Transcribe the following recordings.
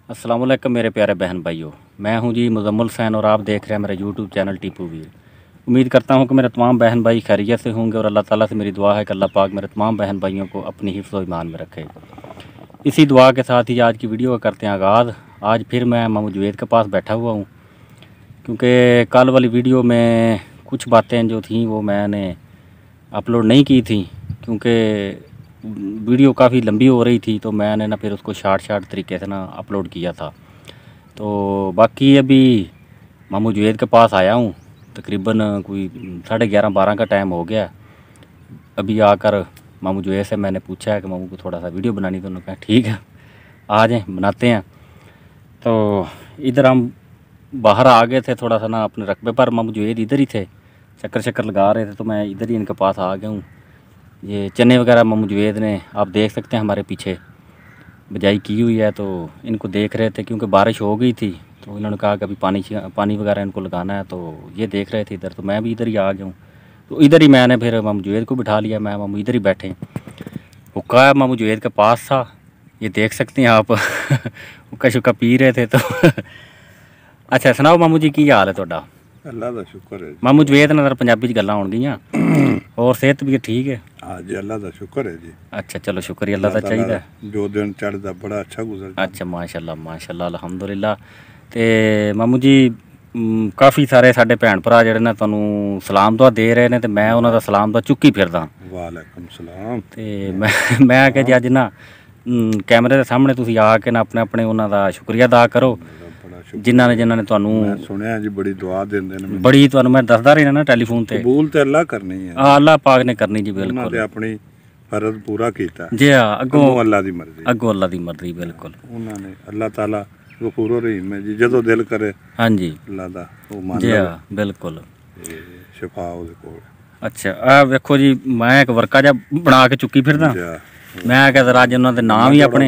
अस्सलाम वालेकुम मेरे प्यारे बहन भाइयों, मैं हूं जी मुजम्मिल हुसैन और आप देख रहे हैं मेरा यूट्यूब चैनल टीपू वीर। उम्मीद करता हूं कि मेरे तमाम बहन भाई खैरियत से होंगे और अल्लाह ताला से मेरी दुआ है कि अल्लाह पाक मेरे तमाम बहन भाइयों को अपनी हिफ्ज़ व ईमान में रखे। इसी दुआ के साथ ही आज की वीडियो का करते हैं आगाज़। आज फिर मैं मामू जुवेद के पास बैठा हुआ हूँ, क्योंकि कल वाली वीडियो में कुछ बातें जो थी वो मैंने अपलोड नहीं की थी, क्योंकि वीडियो काफ़ी लंबी हो रही थी, तो मैंने ना फिर उसको शार्ट तरीके से ना अपलोड किया था। तो बाकी अभी मामू जुवेद के पास आया हूँ, तकरीबन कोई 11:30-12 का टाइम हो गया। अभी आकर मामू जुवेद से मैंने पूछा है कि मामू को थोड़ा सा वीडियो बनानी, तो उन्होंने कहा ठीक है आ जाएँ बनाते हैं। तो इधर हम बाहर आ गए थे थोड़ा सा ना अपने रकबे पर, मामू जुवेद इधर ही थे, चक्कर लगा रहे थे, तो मैं इधर ही इनके पास आ गया हूँ। ये चने वगैरह मामू जुवेद ने, आप देख सकते हैं हमारे पीछे बिजाई की हुई है, तो इनको देख रहे थे क्योंकि बारिश हो गई थी, तो इन्होंने कहा कि अभी पानी वगैरह इनको लगाना है, तो ये देख रहे थे इधर। तो मैं भी इधर ही आ गया हूँ, तो इधर ही मैंने फिर मामू जुवेद को बिठा लिया, मैं मामू इधर ही बैठे। हुक्का मामू जुवेद के पास था, ये देख सकते हैं आप हुक्का शुक्का पी रहे थे। तो अच्छा सुनाओ मामू जी, की हाल है तुहाडा? अल्लाह का शुक्र है मामू जुवेद नाल पंजाबी च गल्लां होणगियां और सेहत भी ठीक है? हाँ जी, अल्लाह का शुक्र है जी। अच्छा चलो शुक्रिया अल्लाह दा चाहिदा। जो दिन चढ़दा बड़ा अच्छा गुजर। अच्छा माशाल्लाह अल्हम्दुलिल्लाह। ते मामू जी काफ़ी सारे साडे भैन भरा जिहड़े ने तुहानूं सलाम दुआ दे रहे ने, ते मैं उन्हां दा सलाम दुआ चुक्की फिरदा। वालेकुम सलाम। ते मैं कि जी अज ना कैमरे दे सामने तुसीं आ के ना अपने अपने उन्हां दा शुक्रिया अदा करो, जिन्हां ने तुहानूं सुनिया जी बड़ी दुआ देंदे ने। बड़ी तुहानूं मैं दसदा रहना ना टेलीफोन ते। कबूल ते अल्लाह करनी है। हाँ अल्लाह पाक ने करनी जी, उन्हां बिल्कुल ते अपनी फर्ज पूरा कीता जी। हाँ अगों अल्लाह दी मर्जी, अगों अल्लाह दी मर्जी, बिल्कुल। उन्हां ने अल्लाह ताला गफूर रहीम है जी, जदों दिल करे हाँ जी अल्लाह दा वो मान जी। लो हाँ बिल्कुल। शिफा ओदे कोल। अच्छा आ वेखो जी, मैं एक वर्का जा बना के चुक्की फिरदा। मैं क्या जरा अज उन्होंने नाम ही अपने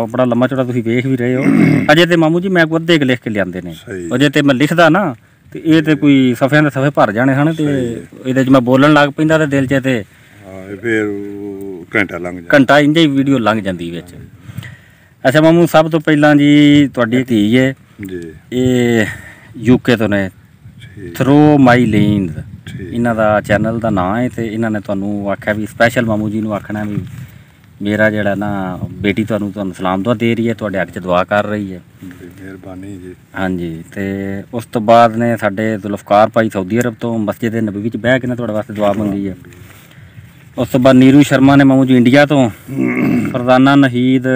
बड़ा लम्मा चौड़ा तुसीं वेख भी रहे हो। अजे ते मामू जी मैं अद्धे लिख के लियाते ने, अजे ते मैं लिखदा ना ते ये ते कोई सफ़ियां दे सफ़े भर जाने सन, ते इहदे च मैं बोलन लग पैंदा ते दिल च ते फिर घंटा इंज ही वीडियो लंघ जांदी विच। अच्छा मामू, सब तो पहलां जी तुहाडी धी है जी, ये यूके तो ने, थ्रो माई लेन्स इन्हां दा चैनल दा नाम है, ते इन्हां ने तुहानूं आख्या भी स्पैशल मामू जी नूं आखना भी मेरा जिहड़ा ना बेटी तुहानूं सलाम दुआ दे रही है, तुहाडे हक च दुआ कर रही है, मेहरबानी जी। हाँ जी। तो उस तो बाद ने साडे जुल्फकार भाई सऊदी अरब तो मस्जिद नबवी च बह के ना तुहाडे वास्ते दुआ मंगी है। उस तो बाद नीरू शर्मा ने मामू जी इंडिया तो, फरजाना नहीद,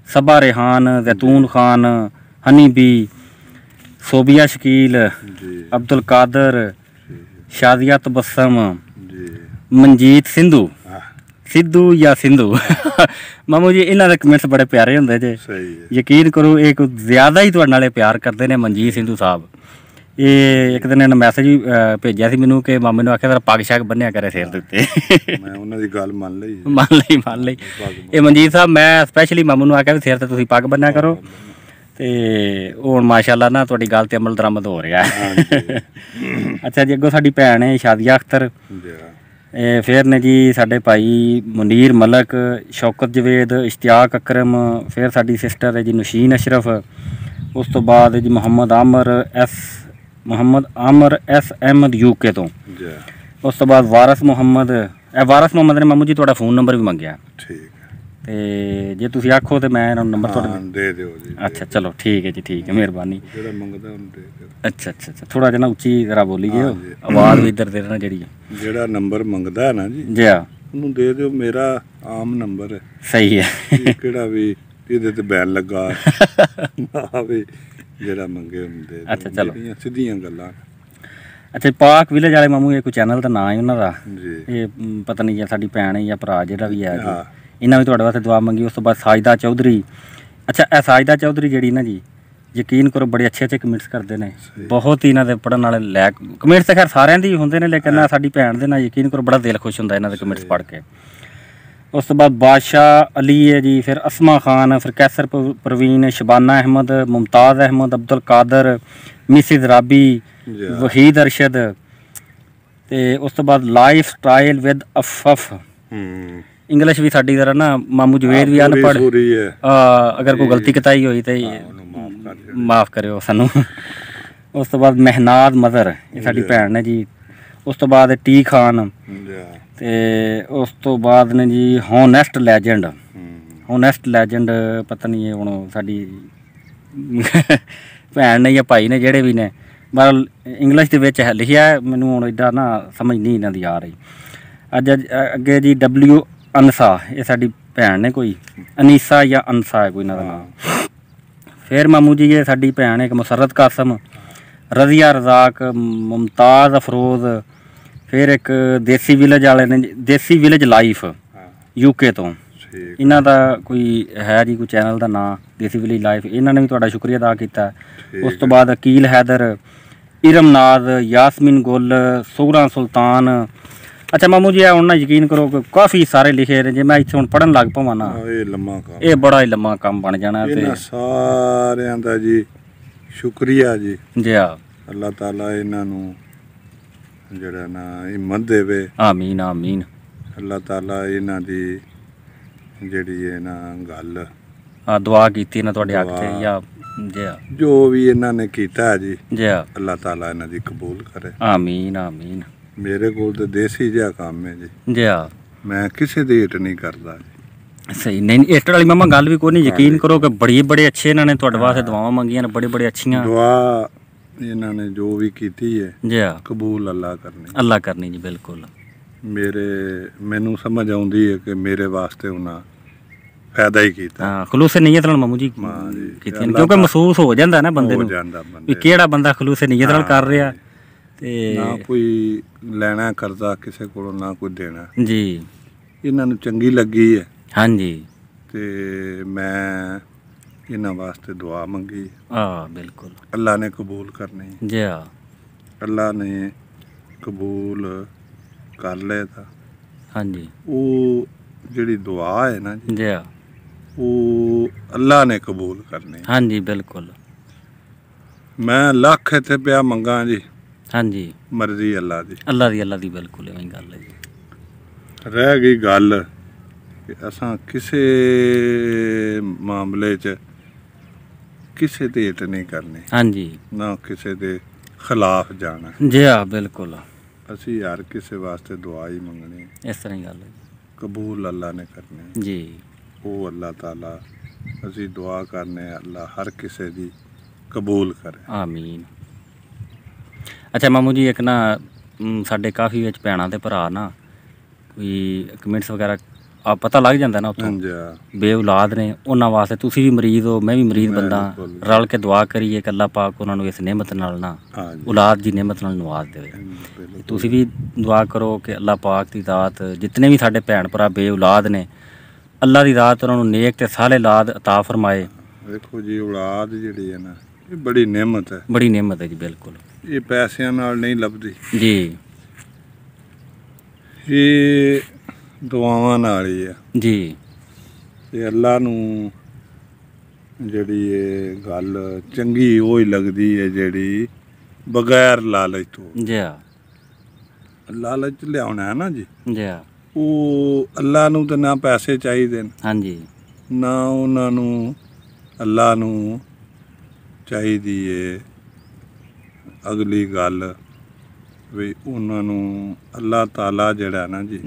सबा रेहान, जैतून खान, हनी बी, सोबिया शकील, अब्दुल कादर, शादिया तबस्सम, मनजीत सिद्धू या सिंधु मामू जी इन्हां दे कमेंट्स बड़े प्यारे होंदे जे, यकीन करो एक ज़्यादा ही तुहाडे नाल प्यार करते ने मनजीत सिंधु साहब। ये एक दिन इन्हें मैसेज भी भेजा सी मैनूं कि मामे नूं आख्या पग शग बन्निया करे सिर दे उत्ते। मैं उन्हां दी गल मान लई। ये मनजीत साहब मैं स्पैशली मामू नूं आख्या भी सिर ते तुसीं पग बन्निया करो, ते हुण माशाअल्लाह ना तुहाडी गल ते अमल दरामद हो रहा है। अच्छा जी, अगों साडी भैन है शादिया अख्तर, फिर ने जी साडे भाई मुनीर मलक, शौकत जवेद, इश्तियाक अकरम, फिर साडी सिस्टर है जी नशीन अशरफ, उस तो बाद जी मोहम्मद आमर एस अहमद यूके तो, उस तो बाद वारस मोहम्मद ने मामू जी तुहाडा फ़ोन नंबर भी मंगया। ते जे तुसीं आखो तो मैं नंबर दे दिओ जी। अच्छा चलो ठीक है जी, ठीक है, मेहरबानी। अच्छा थोड़ा जिहा ना उच्ची जरा बोली जे, आवाज़ भी इधर दे ना जेड़ा नंबर मंगदा है ना जी हाँ उन्होंने दे दिओ, मेरा आम नंबर है। सही है किहड़ा भी इहदे ते बैन लगा भी जेड़ा मंगे दे। अच्छा चलो सीधियां गल्लां। अच्छा पाक विलेज वाले मामू ये कोई चैनल का नाम है उन्हों का, ये पता नहीं साडी भैन है या भरा जिहड़ा भी है, इन्हां भी तुहाडे वास्ते दुआ मंगी। उस तो बाद साजिदा चौधरी। अच्छा ए साजिदा चौधरी जिहड़ी ना जी, यकीन करो बड़े अच्छे कमेंट्स करते हैं, बहुत ही इन्हां दे पढ़न वाले लैक कमेंट्स तो खैर सारिਆਂ ਦੇ ਹੀ ਹੁੰਦੇ ਨੇ, लेकिन साडी भैन दे ना यकीन करो बड़ा दिल खुश हुंदा इन्हां दे कमेंट्स पढ़ के। उस तो बाद बादशाह अली है जी, फिर असमा खान, फिर कैसर परवीन, शबाना अहमद, मुमताज़ अहमद, अब्दुल कादर, मिसिज राबी, वहीद अरशद, ते उस तो बाद लाइफ स्टाइल विद अफफ, ਇੰਗਲਿਸ਼ ਵੀ ਸਾਡੀ ਤਰ੍ਹਾਂ ਨਾ ਮਾਮੂ ਜਵੇਦ ਵੀ ਅਨਪੜ੍ਹ ਅਗਰ ਕੋਈ ਗਲਤੀ ਕਤਾਈ ਹੋਈ ਤੇ ਮਾਫ ਕਰਿਓ ਸਾਨੂੰ। ਉਸ ਤੋਂ ਬਾਅਦ ਮਹਿਨਾਦ ਮਦਰ, ਇਹ ਸਾਡੀ ਭੈਣ ਨੇ ਜੀ। ਉਸ ਤੋਂ ਬਾਅਦ ਟੀ ਖਾਨ, ਤੇ ਉਸ ਤੋਂ ਬਾਅਦ ਨੇ ਜੀ ਹੋਨੈਸਟ ਲੈਜੈਂਡ। ਹੋਨੈਸਟ ਲੈਜੈਂਡ ਪਤਾ ਨਹੀਂ ਹੁਣ ਸਾਡੀ ਭੈਣ ਨੇ ਜਾਂ ਭਾਈ ਨੇ ਜਿਹੜੇ ਵੀ ਨੇ, ਮਤਲਬ ਇੰਗਲਿਸ਼ ਦੇ ਵਿੱਚ ਲਿਖਿਆ, ਮੈਨੂੰ ਹੁਣ ਇੱਦਾਂ ਨਾ ਸਮਝ ਨਹੀਂ ਇਹਨਾਂ ਦੀ ਆ ਰਹੀ। ਅੱਜ ਅੱਗੇ ਜੀ ਡਬਲਿਊ ਅਨਸਾ, ਇਹ ਸਾਡੀ ਭੈਣ ਨੇ ਕੋਈ, ਅਨੀਸਾ ਜਾਂ ਅਨਸਾ ਹੈ ਕੋਈ ਇਹਨਾਂ ਦਾ ਨਾਮ। ਫਿਰ ਮਾਮੂ ਜੀ ਇਹ ਸਾਡੀ ਭੈਣ ਇੱਕ ਮੁਸਰਤ ਕਾਸਮ, ਰਜ਼ੀਆ ਰਜ਼ਾਕ, ਮੁਮਤਾਜ਼ ਅਫਰੋਜ਼। ਫਿਰ ਇੱਕ ਦੇਸੀ ਵਿਲੇਜ ਵਾਲੇ ਨੇ, ਦੇਸੀ ਵਿਲੇਜ ਲਾਈਫ UK ਤੋਂ, ਇਹਨਾਂ ਦਾ ਕੋਈ ਹੈ ਜੀ ਕੋਈ ਚੈਨਲ ਦਾ ਨਾਂ ਦੇਸੀ ਵਿਲੇਜ ਲਾਈਫ, ਇਹਨਾਂ ਨੇ ਵੀ ਤੁਹਾਡਾ ਸ਼ੁਕਰੀਆ ਅਦਾ ਕੀਤਾ। ਉਸ ਤੋਂ ਬਾਅਦ ਅਕੀਲ ਹੈਦਰ, ਇਰਮ ਨਾਜ਼, ਯਾਸਮੀਨ ਗੁੱਲ, ਸੁਗਰਾ ਸੁਲਤਾਨ। ਅੱਛਾ ਮਾਮੂ ਜੀ ਹੁਣ ਨਾ ਯਕੀਨ ਕਰੋ ਕਿ ਕਾਫੀ ਸਾਰੇ ਲਿਖੇ ਨੇ, ਜੇ ਮੈਂ ਇੱਥੇ ਹੁਣ ਪੜ੍ਹਨ ਲੱਗ ਪਵਾਂ ਨਾ ਇਹ ਬੜਾ ਹੀ ਲੰਮਾ ਕੰਮ ਬਣ ਜਾਣਾ। ਤੇ ਸਾਰਿਆਂ ਦਾ ਜੀ ਸ਼ੁਕਰੀਆ ਜੀ। ਜੀ ਹਾਂ, ਅੱਲਾਹ ਤਾਲਾ ਇਹਨਾਂ ਨੂੰ ਜਿਹੜਾ ਨਾ ਹਿੰਮਤ ਦੇਵੇ। ਆਮੀਨ ਆਮੀਨ। ਅੱਲਾਹ ਤਾਲਾ ਇਹਨਾਂ ਦੀ ਜਿਹੜੀ ਹੈ ਨਾ ਗੱਲ ਦੁਆ ਕੀਤੀ ਨਾ ਤੁਹਾਡੇ ਹੱਕ 'ਚ, ਜਾਂ ਜੀ ਹਾਂ ਜੋ ਵੀ ਇਹਨਾਂ ਨੇ ਕੀਤਾ ਜੀ, ਜੀ ਹਾਂ ਅੱਲਾਹ ਤਾਲਾ ਇਹਨਾਂ ਦੀ ਕਬੂਲ ਕਰੇ। ਆਮੀਨ ਆਮੀਨ। ਮੇਰੇ ਕੋਲ ਤਾਂ ਦੇਸੀ ਜਿਹਾ ਕੰਮ ਹੈ ਜੀ। ਜੀ ਹਾਂ, ਮੈਂ ਕਿਸੇ ਦੀ ਹਿੱਟ ਨਹੀਂ ਕਰਦਾ ਜੀ। ਸਹੀ ਨਹੀਂ, ਹਿੱਟ ਵਾਲੀ ਮਾਮਾ ਗੱਲ ਵੀ ਕੋਈ ਨਹੀਂ। ਯਕੀਨ ਕਰੋ ਕਿ ਬੜੇ ਅੱਛੇ ਇਹਨਾਂ ਨੇ ਤੁਹਾਡੇ ਵਾਸਤੇ ਦੁਆਵਾਂ ਮੰਗੀਆਂ ਨੇ, ਬੜੇ ਅੱਛੀਆਂ ਦੁਆ ਇਹਨਾਂ ਨੇ ਜੋ ਵੀ ਕੀਤੀ ਹੈ ਜੀ ਹਾਂ ਕਬੂਲ ਅੱਲਾਹ ਕਰਨੀ ਜੀ। ਬਿਲਕੁਲ ਮੈਨੂੰ ਸਮਝ ਆਉਂਦੀ ਹੈ ਕਿ ਮੇਰੇ ਵਾਸਤੇ ਉਹਨਾਂ ਫਾਇਦਾ ਹੀ ਕੀਤਾ। ਹਾਂ, ਖਲੂਸੇ ਨੀਅਤ ਨਾਲ ਮਾਮੂ ਜੀ ਕੀਤੀਆਂ, ਕਿਉਂਕਿ ਮਹਿਸੂਸ ਹੋ ਜਾਂਦਾ ਨਾ ਬੰਦੇ ਨੂੰ ਵੀ ਕਿਹੜਾ ਬੰਦਾ ਖਲੂਸੇ ਨੀਅਤ ਨਾਲ ਕਰ ਰਿਹਾ, ਤੇ ਨਾ ਕੋਈ ਲੈਣਾ ਕਰਜ਼ਾ ਕਿਸੇ ਕੋਲੋਂ, ਨਾ ਕੋਈ ਦੇਣਾ ਜੀ। ਇਹਨਾਂ ਨੂੰ ਚੰਗੀ ਲੱਗੀ ਹੈ ਹਾਂਜੀ, ਤੇ ਮੈਂ ਇਹਨਾਂ ਵਾਸਤੇ ਦੁਆ ਮੰਗੀ। ਬਿਲਕੁਲ ਅੱਲਾ ਨੇ ਕਬੂਲ ਕਰਨੀ ਜੀ ਹਾਂ, ਅੱਲਾ ਨੇ ਕਬੂਲ ਕਰ ਲਿਆ ਤਾਂ ਹਾਂਜੀ ਉਹ ਜਿਹੜੀ ਦੁਆ ਹੈ ਨਾ ਜੀ ਹਾਂ ਉਹ ਅੱਲਾ ਨੇ ਕਬੂਲ ਕਰਨੀ। ਹਾਂਜੀ ਬਿਲਕੁਲ। ਮੈਂ ਲੱਖ ਇੱਥੇ ਪਿਆ ਮੰਗਾ ਜੀ, ਹਾਂਜੀ ਮਰਜ਼ੀ ਅੱਲਾ ਦੀ ਬਿਲਕੁਲ ਐਵੇਂ ਗੱਲ ਹੈ ਜੀ। ਰਹਿ ਗਈ ਗੱਲ ਕਿ ਅਸਾਂ ਕਿਸੇ ਮਾਮਲੇ 'ਚ ਕਿਸੇ ਤੇ ਹਿੱਟ ਨਹੀਂ ਕਰਨੀ, ਹਾਂਜੀ ਨਾ ਕਿਸੇ ਦੇ ਖਿਲਾਫ ਜਾਣਾ ਜੀ ਹਾਂ ਬਿਲਕੁਲ। ਅਸੀਂ ਹਰ ਕਿਸੇ ਵਾਸਤੇ ਦੁਆ ਹੀ ਮੰਗਣੀ, ਇਸ ਤਰ੍ਹਾਂ ਹੀ ਗੱਲ ਹੈ, ਕਬੂਲ ਅੱਲਾ ਨੇ ਕਰਨੀ ਜੀ। ਉਹ ਅੱਲਾਹ ਤਾਲਾ ਅਸੀਂ ਦੁਆ ਕਰਨੇ ਅੱਲਾ ਹਰ ਕਿਸੇ ਦੀ ਕਬੂਲ ਕਰੇ, ਆਮੀਨ। ਅੱਛਾ ਮਾਮੂ ਜੀ ਇੱਕ ਨਾ ਸਾਡੇ ਕਾਫੀ ਵਿੱਚ ਭੈਣਾਂ ਤੇ ਭਰਾ ਨਾ ਕੋਈ ਕਮੈਂਟਸ ਵਗੈਰਾ ਪਤਾ ਲੱਗ ਜਾਂਦਾ ਨਾ ਉੱਥੋਂ, ਬੇ ਔਲਾਦ ਨੇ, ਉਹਨਾਂ ਵਾਸਤੇ ਤੁਸੀਂ ਵੀ ਮਰੀਜ਼ ਹੋ, ਮੈਂ ਵੀ ਮਰੀਜ਼ ਬੰਦਾ, ਰਲ ਕੇ ਦੁਆ ਕਰੀਏ ਕਿ ਅੱਲਾਹ ਪਾਕ ਉਹਨਾਂ ਨੂੰ ਇਸ ਨਿਮਤ ਨਾਲ ਨਾ ਔਲਾਦ ਦੀ ਨਿਮਤ ਨਾਲ ਨਵਾਜ਼ ਦੇਵੇ। ਤੁਸੀਂ ਵੀ ਦੁਆ ਕਰੋ ਕਿ ਅੱਲਾਹ ਪਾਕ ਦੀ ਜ਼ਾਤ ਜਿਤਨੇ ਵੀ ਸਾਡੇ ਭੈਣ ਭਰਾ ਬੇ ਔਲਾਦ ਨੇ, ਅੱਲਾਹ ਦੀ ਜ਼ਾਤ ਉਹਨਾਂ ਨੂੰ ਨੇਕ ਤੇ ਸਾਲੇ ਔਲਾਦ ਅਤਾ ਫਰਮਾਏ। ਵੇਖੋ ਜੀ ਔਲਾਦ ਜਿਹੜੀ ਹੈ ਨਾ ਇਹ ਬੜੀ ਨਿਮਤ ਹੈ, ਜੀ ਬਿਲਕੁਲ। ਇਹ ਪੈਸਿਆਂ ਨਾਲ ਨਹੀਂ ਲੱਭਦੀ ਜੀ, ਇਹ ਦੁਆਵਾਂ ਨਾਲ ਹੀ ਆ ਜੀ। ਤੇ ਅੱਲਾ ਨੂੰ ਜਿਹੜੀ ਇਹ ਗੱਲ ਚੰਗੀ ਉਹ ਹੀ ਲੱਗਦੀ ਹੈ ਜਿਹੜੀ ਬਗੈਰ ਲਾਲਚ ਤੋਂ, ਜੀ ਲਾਲਚ ਲਿਆਉਣਾ ਹੈ ਨਾ ਜੀ, ਜੀ ਉਹ ਅੱਲਾ ਨੂੰ ਤਾਂ ਨਾ ਪੈਸੇ ਚਾਹੀਦੇ ਨੇ, ਹਾਂਜੀ ਨਾ ਉਹਨਾਂ ਨੂੰ, ਅੱਲਾ ਨੂੰ ਚਾਹੀਦੀ ਏ ਅਗਲੀ ਗੱਲ ਵੀ ਉਹਨਾਂ ਨੂੰ ਅੱਲਾਹ ਤਾਲਾ ਜਿਹੜਾ ਨਾ ਜੀ,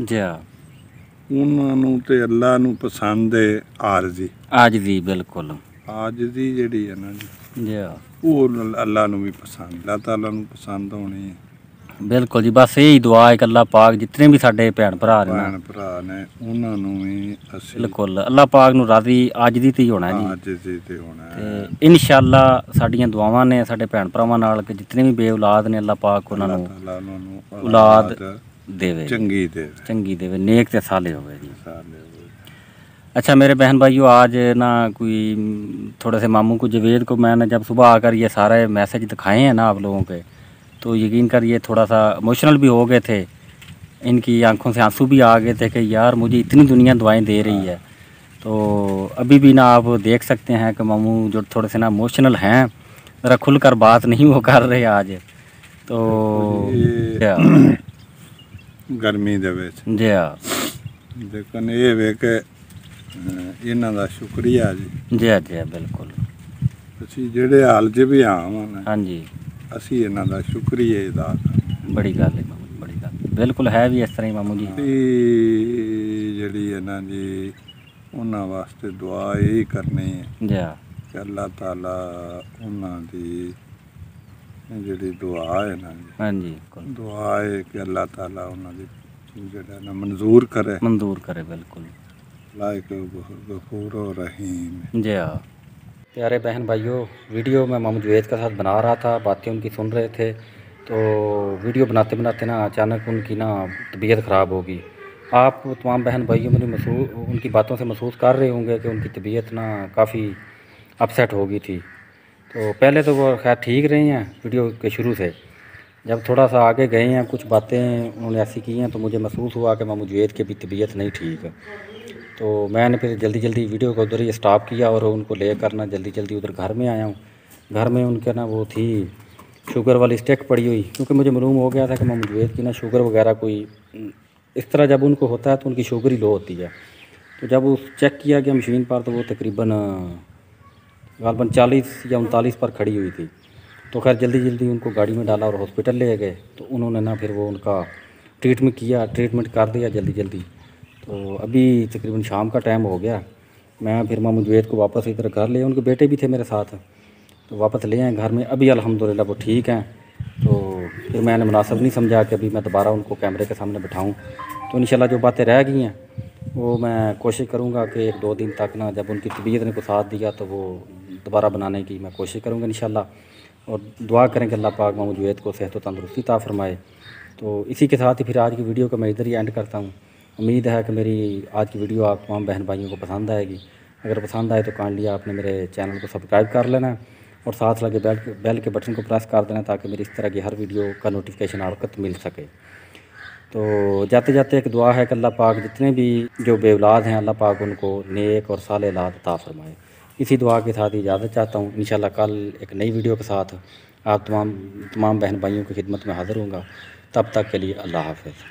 ਉਹਨਾਂ ਨੂੰ ਤੇ ਅੱਲਾ ਨੂੰ ਪਸੰਦ ਹੈ ਆਜਜ਼ੀ, ਬਿਲਕੁਲ ਆਜਜ਼ੀ ਜਿਹੜੀ ਹੈ ਨਾ ਜੀ, ਉਹ ਅੱਲਾ ਨੂੰ ਵੀ ਪਸੰਦ, ਅੱਲਾਹ ਤਾਲਾ ਨੂੰ ਪਸੰਦ ਹੋਣੀ ਹੈ, ਬਿਲਕੁਲ ਜੀ। ਬਸ ਇਹੀ ਦੁਆ ਹੈ ਕਿ ਅੱਲਾਹ ਪਾਕ ਜਿਤਨੇ ਵੀ ਸਾਡੇ ਭੈਣ ਭਰਾ ਨੇ ਉਹਨਾਂ ਨੂੰ ਵੀ ਅਸੀਂ ਬਿਲਕੁਲ ਅੱਲਾਹ ਪਾਕ ਨੂੰ ਰਾਜ਼ੀ ਆਜਜ਼ੀ ਤੇ ਹੀ ਹੋਣਾ ਜੀ, ਆਜਜ਼ੀ ਤੇ ਹੋਣਾ ਹੈ। ਇਨਸ਼ਾਅੱਲਾ ਸਾਡੀਆਂ ਦੁਆਵਾਂ ਨੇ ਸਾਡੇ ਭੈਣ ਭਰਾਵਾਂ ਨਾਲ ਕਿ ਜਿਤਨੇ ਵੀ ਬੇ ਔਲਾਦ ਨੇ ਅੱਲਾਹ ਪਾਕ ਉਹਨਾਂ ਨੂੰ ਔਲਾਦ ਦੇਵੇ, ਚੰਗੀ ਦੇਵੇ, नेक ते साले होवे जी। अच्छा मेरे बहन भाइयों, आज ना कोई थोड़े से मामू को जवेद को मैंने जब सुबह आकर ये सारे मैसेज दिखाए हैं ना आप लोगों के, तो यकीन करिए थोड़ा सा इमोशनल भी हो गए थे, इनकी आंखों से आंसू भी आ गए थे कि यार मुझे इतनी दुनिया दुआएं दे रही है। तो अभी भी ना आप देख सकते हैं कि मामू जो थोड़े से ना इमोशनल हैं, ज़रा खुलकर बात नहीं वो कर रहे आज। तो गर्मी ਦੇ ਵਿੱਚ लेकिन ये वे कि इन्हां दा शुक्रिया जी। जी जी बिल्कुल। ਅਸੀਂ ਜਿਹੜੇ ਹਾਲ 'ਚ ਵੀ ਆਵਾਂ ਹਾਂਜੀ ਅਸੀਂ ਇਹਨਾਂ ਦਾ ਸ਼ੁਕਰੀਆ ਅਦਾ ਕਰਦੇ। ਬੜੀ ਗੱਲ ਹੈ ਮਾਮੂ ਜੀ, ਬੜੀ ਗੱਲ ਬਿਲਕੁਲ ਹੈ ਵੀ ਇਸ ਤਰ੍ਹਾਂ ਹੀ ਮਾਮੂ ਜੀ। ਜਿਹੜੀ ਹੈ ਨਾ ਜੀ ਉਹਨਾਂ ਵਾਸਤੇ ਦੁਆ ਇਹ ਕਰਨੀ ਹੈ ਜੀ ਕਿ ਅੱਲਾਹ ਤਾਲਾ ਉਹਨਾਂ ਦੀ ਜਿਹੜੀ ਦੁਆ ਹੈ ਨਾ ਜੀ, ਹਾਂਜੀ ਦੁਆ ਹੈ ਕਿ ਅੱਲਾਹ ਤਾਲਾ ਉਹਨਾਂ ਦੀ ਜਿਹੜਾ ਨਾ मंजूर करे बिल्कुल। लाइक गफूर रहीम। जी हाँ प्यारे बहन भाइयों, वीडियो मैं मामू जवेद के साथ बना रहा था, बातें उनकी सुन रहे थे, तो वीडियो बनाते बनाते ना अचानक उनकी ना तबीयत ख़राब होगी। आप तमाम बहन भाइयों में उनकी बातों से महसूस कर रहे होंगे कि उनकी तबीयत ना काफ़ी अपसेट हो गई थी। तो पहले तो वो खैर ठीक रही हैं वीडियो के शुरू से, जब थोड़ा सा आगे गए हैं कुछ बातें उन्होंने ऐसी की हैं तो मुझे महसूस हुआ कि मामू जवेद की भी तबीयत नहीं ठीक है। तो मैंने फिर जल्दी जल्दी वीडियो को उधर ही स्टॉप किया और उनको लेकर ना जल्दी जल्दी उधर घर में आया हूँ। घर में उनके ना वो थी शुगर वाली स्टिक पड़ी हुई, क्योंकि मुझे मालूम हो गया था कि मामू जवेद की ना शुगर वगैरह कोई इस तरह जब उनको होता है तो उनकी शुगर ही लो होती है। तो जब वो चेक किया गया मशीन पर तो वो तकरीबन 40 या 39 पर खड़ी हुई थी। तो खैर जल्दी जल्दी उनको गाड़ी में डाला और हॉस्पिटल ले गए। तो उन्होंने ना फिर वो उनका ट्रीटमेंट कर दिया जल्दी जल्दी। तो अभी तकरीबन शाम का टाइम हो गया, मैं फिर मामू जवेद को वापस इधर घर ले, उनके बेटे भी थे मेरे साथ, तो वापस ले आए घर में। अभी अल्हम्दुलिल्लाह वो ठीक हैं। तो फिर मैंने मुनासिब नहीं समझा कि अभी मैं दोबारा उनको कैमरे के सामने बिठाऊँ। तो इंशाल्लाह जो बातें रह गई हैं वो मैं कोशिश करूँगा कि 1-2 दिन तक ना जब उनकी तबीयत ने को साथ दिया तो वो दोबारा बनाने की मैं कोशिश करूँगा इंशाल्लाह। और दुआ करें कि अल्लाह पाक मामू जवेद को सेहत व तंदुरुस्ती अता फरमाए। तो इसी के साथ ही फिर आज की वीडियो को मैं इधर ही एंड करता हूँ। उम्मीद है कि मेरी आज की वीडियो आप तमाम बहन भाइयों को पसंद आएगी। अगर पसंद आए तो काइंडली आपने मेरे चैनल को सब्सक्राइब कर लेना है और साथ लगे बेल के बटन को प्रेस कर देना ताकि मेरी इस तरह की हर वीडियो का नोटिफिकेशन आपको मिल सके। तो जाते जाते एक दुआ है कि अल्लाह पाक जितने भी जो बेऔलाद हैं अल्लाह पाक उनको नेक और साले औलाद अता फरमाए। इसी दुआ के साथ इजाज़त चाहता हूँ। इंशाल्लाह कल एक नई वीडियो के साथ आप तमाम बहन भाइयों की खिदमत में हाज़िर होऊंगा। तब तक के लिए अल्लाह हाफ़िज़।